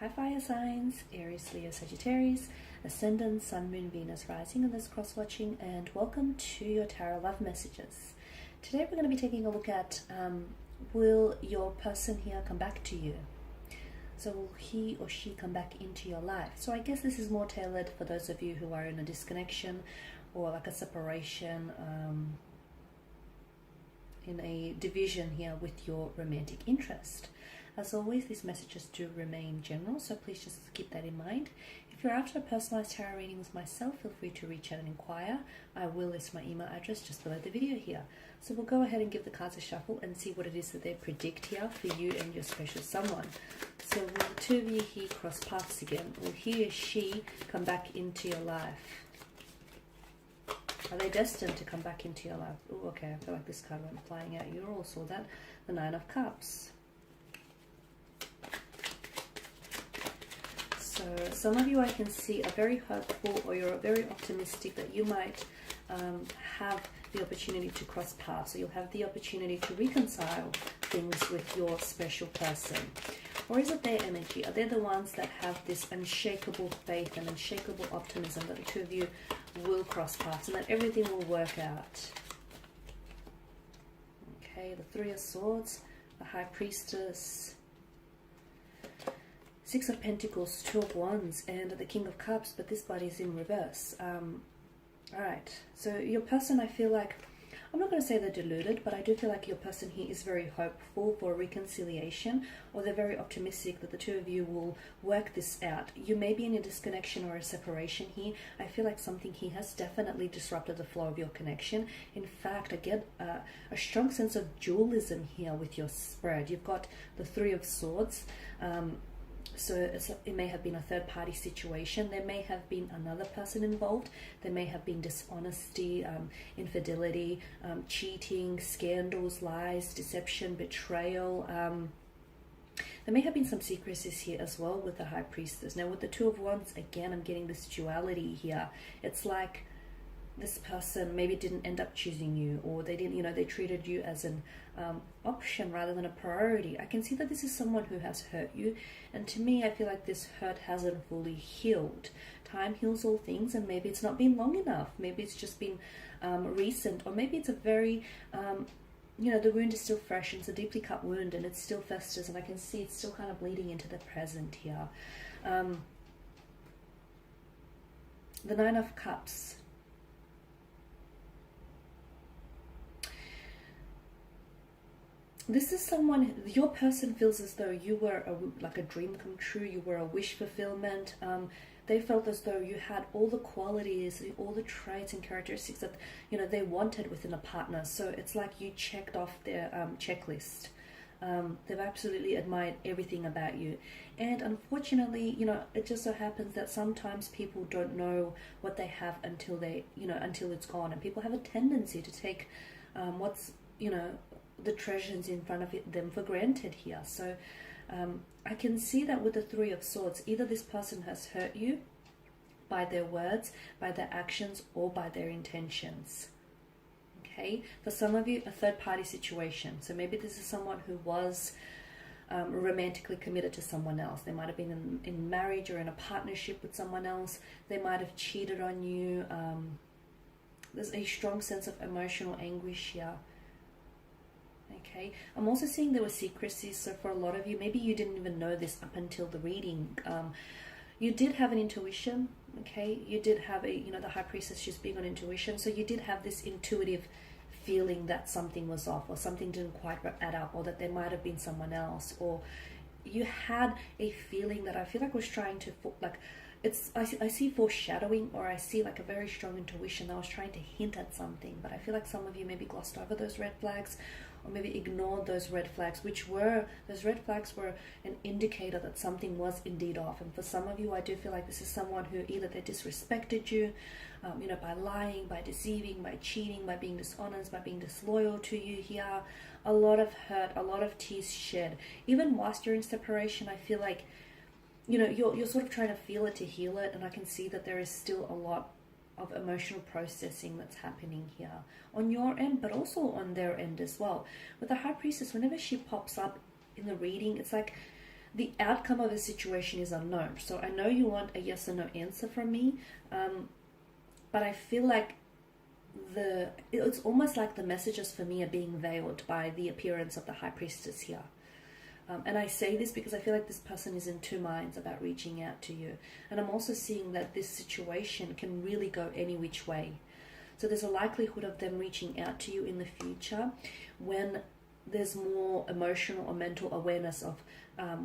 Hi fire signs, Aries, Leo, Sagittarius, Ascendant, Sun, Moon, Venus, Rising, and those cross-watching, and welcome to your Tarot Love Messages. Today we're going to be taking a look at will your person here come back to you? So will he or she come back into your life? So I guess this is more tailored for those of you who are in a disconnection or like a separation, in a division here with your romantic interest. As always, these messages do remain general, so please just keep that in mind. If you're after a personalized tarot reading with myself, feel free to reach out and inquire. I will list my email address just below the video here. So we'll go ahead and give the cards a shuffle and see what it is that they predict here for you and your special someone. So will the two of you here cross paths again? Will he or she come back into your life? Are they destined to come back into your life? Oh, okay, I feel like this card went flying out. You all saw that. The Nine of Cups. So some of you I can see are very hopeful, or you're very optimistic that you might have the opportunity to cross paths. So you'll have the opportunity to reconcile things with your special person. Or is it their energy? Are they the ones that have this unshakable faith and unshakable optimism that the two of you will cross paths and that everything will work out? Okay, the Three of Swords, the High Priestess, Six of Pentacles, Two of Wands, and the King of Cups, but this body is in reverse. Alright, so your person, I feel like, I'm not going to say they're deluded, but I do feel like your person here is very hopeful for reconciliation, or they're very optimistic that the two of you will work this out. You may be in a disconnection or a separation here. I feel like something here has definitely disrupted the flow of your connection. In fact, I get a strong sense of dualism here with your spread. You've got the Three of Swords. So it may have been a third-party situation. There may have been another person involved. There may have been dishonesty, infidelity, cheating, scandals, lies, deception, betrayal. There may have been some secrecies here as well with the High Priestess. Now with the Two of Wands, again, I'm getting this duality here. It's like this person maybe didn't end up choosing you, or they didn't, they treated you as an option rather than a priority. I can see that this is someone who has hurt you, and to me I feel like this hurt hasn't fully healed. Time heals all things, and maybe it's not been long enough. Maybe it's just been recent, or maybe it's a very the wound is still fresh, and it's a deeply cut wound and it still festers, and I can see it's still kind of bleeding into the present here. The Nine of Cups. This is someone, your person feels as though you were like a dream come true. You were a wish fulfillment. They felt as though you had all the qualities, all the traits and characteristics that they wanted within a partner. So it's like you checked off their checklist. They've absolutely admired everything about you. And unfortunately, it just so happens that sometimes people don't know what they have until until it's gone. And people have a tendency to take what's the treasures in front of them for granted here. So I can see that with the Three of Swords, either this person has hurt you by their words, by their actions, or by their intentions. Okay, for some of you, a third-party situation. So maybe this is someone who was romantically committed to someone else. They might have been in marriage or in a partnership with someone else. They might have cheated on you. There's a strong sense of emotional anguish here. Okay, I'm also seeing there were secrecies. So for a lot of you, maybe you didn't even know this up until the reading. You did have an intuition. Okay, you did have the High Priestess, she's big on intuition. So you did have this intuitive feeling that something was off, or something didn't quite add up, or that there might have been someone else, or you had a feeling that I feel like was trying to I see foreshadowing, or I see like a very strong intuition that was trying to hint at something. But I feel like some of you maybe glossed over those red flags, or maybe ignored those red flags, those red flags were an indicator that something was indeed off. And for some of you, I do feel like this is someone who either they disrespected you, by lying, by deceiving, by cheating, by being dishonest, by being disloyal to you here. A lot of hurt, a lot of tears shed. Even whilst you're in separation, I feel like you're sort of trying to feel it to heal it, and I can see that there is still a lot of emotional processing that's happening here on your end, but also on their end as well. With the High Priestess, whenever she pops up in the reading, it's like the outcome of the situation is unknown. So I know you want a yes or no answer from me, but I feel like it's almost like the messages for me are being veiled by the appearance of the High Priestess here. And I say this because I feel like this person is in two minds about reaching out to you. And I'm also seeing that this situation can really go any which way. So there's a likelihood of them reaching out to you in the future when there's more emotional or mental awareness of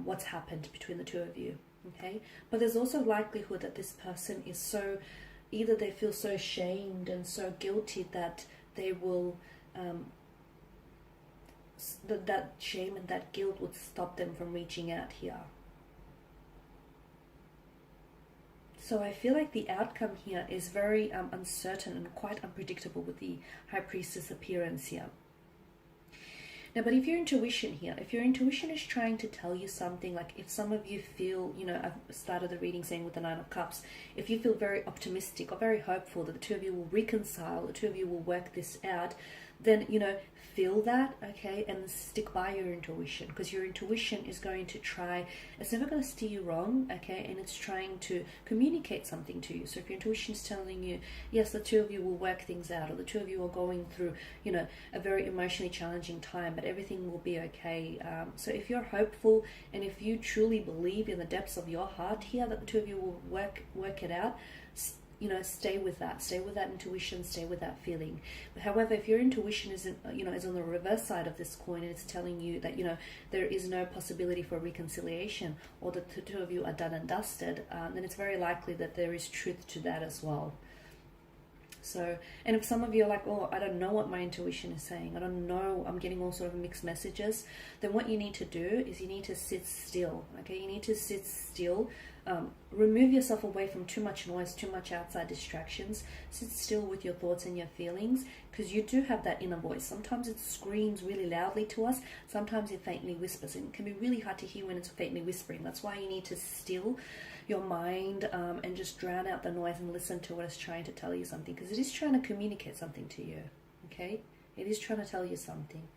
what's happened between the two of you. Okay? But there's also likelihood that this person is so, either they feel so ashamed and so guilty that they will... that shame and that guilt would stop them from reaching out here. So I feel like the outcome here is very uncertain and quite unpredictable with the High Priestess appearance here. Now, but if your intuition here, if your intuition is trying to tell you something, like if some of you feel, you know, I've started the reading saying with the Nine of Cups, if you feel very optimistic or very hopeful that the two of you will reconcile, the two of you will work this out, then, you know, feel that, okay, and stick by your intuition, because your intuition is going to try, it's never going to steer you wrong, okay, and it's trying to communicate something to you. So if your intuition is telling you, yes, the two of you will work things out, or the two of you are going through, you know, a very emotionally challenging time, but everything will be okay. So if you're hopeful, and if you truly believe in the depths of your heart here that the two of you will work it out, you know, stay with that intuition, stay with that feeling. But however, if your intuition is, you know, is on the reverse side of this coin, and it's telling you that, you know, there is no possibility for reconciliation, or that the two of you are done and dusted, then it's very likely that there is truth to that as well. So, and if some of you are like, oh, I don't know what my intuition is saying, I don't know, I'm getting all sort of mixed messages, then what you need to do is you need to sit still, okay? You need to sit still, remove yourself away from too much noise, too much outside distractions, sit still with your thoughts and your feelings, because you do have that inner voice. Sometimes it screams really loudly to us, sometimes it faintly whispers, and it can be really hard to hear when it's faintly whispering. That's why you need to still your mind and just drown out the noise and listen to what it's trying to tell you something, because it is trying to communicate something to you, okay? It is trying to tell you something.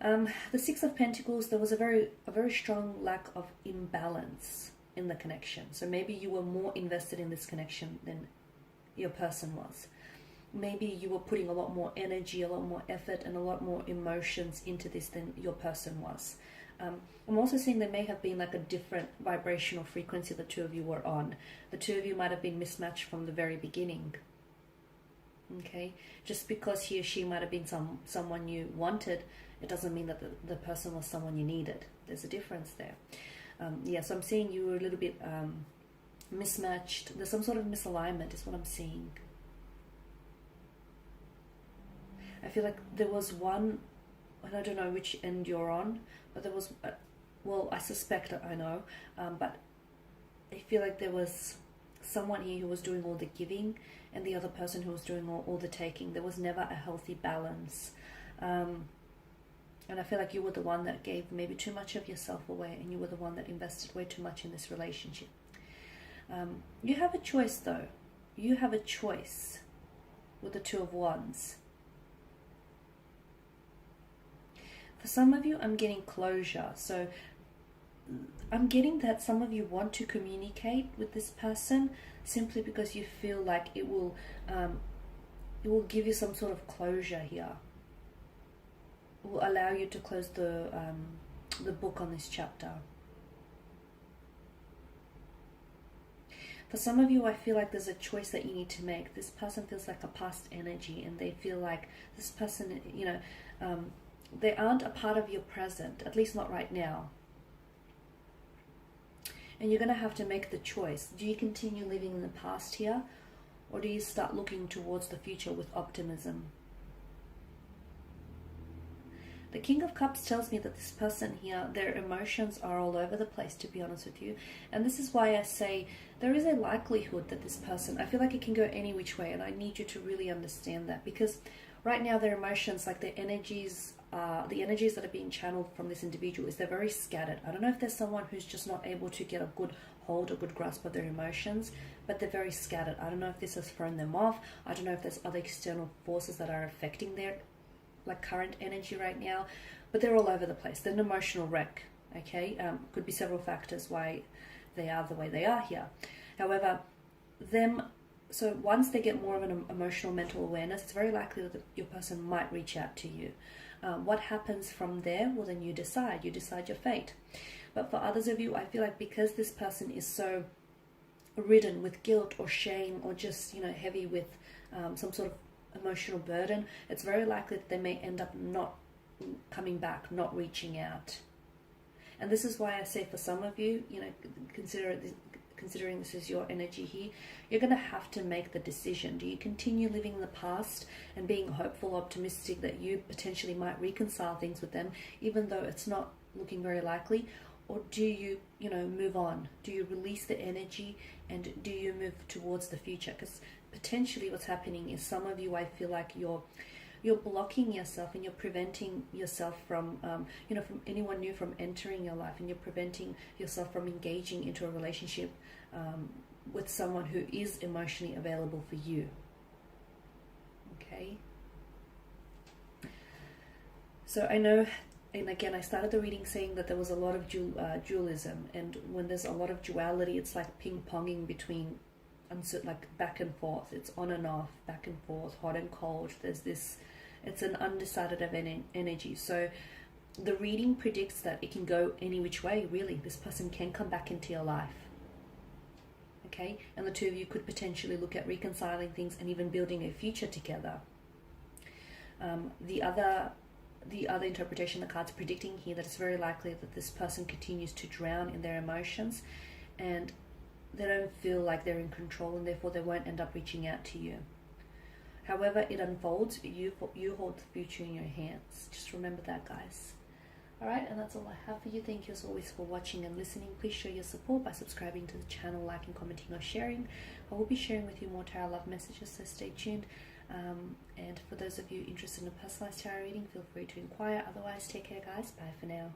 The Six of Pentacles, there was a very strong lack of imbalance in the connection. So maybe you were more invested in this connection than your person was. Maybe you were putting a lot more energy, a lot more effort, and a lot more emotions into this than your person was. I'm also seeing there may have been like a different vibrational frequency the two of you were on. The two of you might have been mismatched from the very beginning. Okay? Just because he or she might have been someone you wanted, it doesn't mean that the person was someone you needed. There's a difference there. Yeah, so I'm seeing you were a little bit mismatched. There's some sort of misalignment is what I'm seeing. I feel like there was one, and I don't know which end you're on, but there was, well, I suspect I know, but I feel like there was someone here who was doing all the giving and the other person who was doing all the taking. There was never a healthy balance. And I feel like you were the one that gave maybe too much of yourself away, and you were the one that invested way too much in this relationship. You have a choice though. You have a choice with the Two of Wands. For some of you, I'm getting closure. So I'm getting that some of you want to communicate with this person simply because you feel like it will give you some sort of closure here. It will allow you to close the book on this chapter. For some of you, I feel like there's a choice that you need to make. This person feels like a past energy, and they feel like this person, you know, they aren't a part of your present, at least not right now. And you're going to have to make the choice. Do you continue living in the past here, or do you start looking towards the future with optimism? The King of Cups tells me that this person here, their emotions are all over the place, to be honest with you. And this is why I say there is a likelihood that this person, I feel like it can go any which way, and I need you to really understand that, because right now their emotions, like their energies, the energies that are being channeled from this individual, is they're very scattered. I don't know if there's someone who's just not able to get a good hold, a good grasp of their emotions, but they're very scattered. I don't know if this has thrown them off. I don't know if there's other external forces that are affecting their like current energy right now, but they're all over the place. They're an emotional wreck. Okay, could be several factors why they are the way they are here. However, so once they get more of an emotional mental awareness, it's very likely that your person might reach out to you. What happens from there? Well, then you decide your fate. But for others of you, I feel like because this person is so ridden with guilt or shame, or just, you know, heavy with some sort of emotional burden, it's very likely that they may end up not coming back, not reaching out. And this is why I say, for some of you, you know, considering this is your energy here, you're going to have to make the decision. Do you continue living in the past and being hopeful, optimistic that you potentially might reconcile things with them, even though it's not looking very likely? Or do you, you know, move on? Do you release the energy and do you move towards the future? Because potentially what's happening is, some of you, I feel like you're blocking yourself and you're preventing yourself from, you know, from anyone new from entering your life, and you're preventing yourself from engaging into a relationship with someone who is emotionally available for you. Okay. So I know, and again, I started the reading saying that there was a lot of dualism, and when there's a lot of duality, it's like ping-ponging between, like back and forth. It's on and off, back and forth, hot and cold. There's this, it's an undecided of energy. So the reading predicts that it can go any which way, really. This person can come back into your life. Okay, and the two of you could potentially look at reconciling things and even building a future together. The other interpretation the card's predicting here, that it's very likely that this person continues to drown in their emotions and they don't feel like they're in control, and therefore they won't end up reaching out to you. However it unfolds, you hold the future in your hands. Just remember that, guys. Alright, and that's all I have for you. Thank you as always for watching and listening. Please show your support by subscribing to the channel, liking, commenting or sharing. I will be sharing with you more tarot love messages, so stay tuned. And for those of you interested in a personalized tarot reading, feel free to inquire. Otherwise, take care, guys. Bye for now.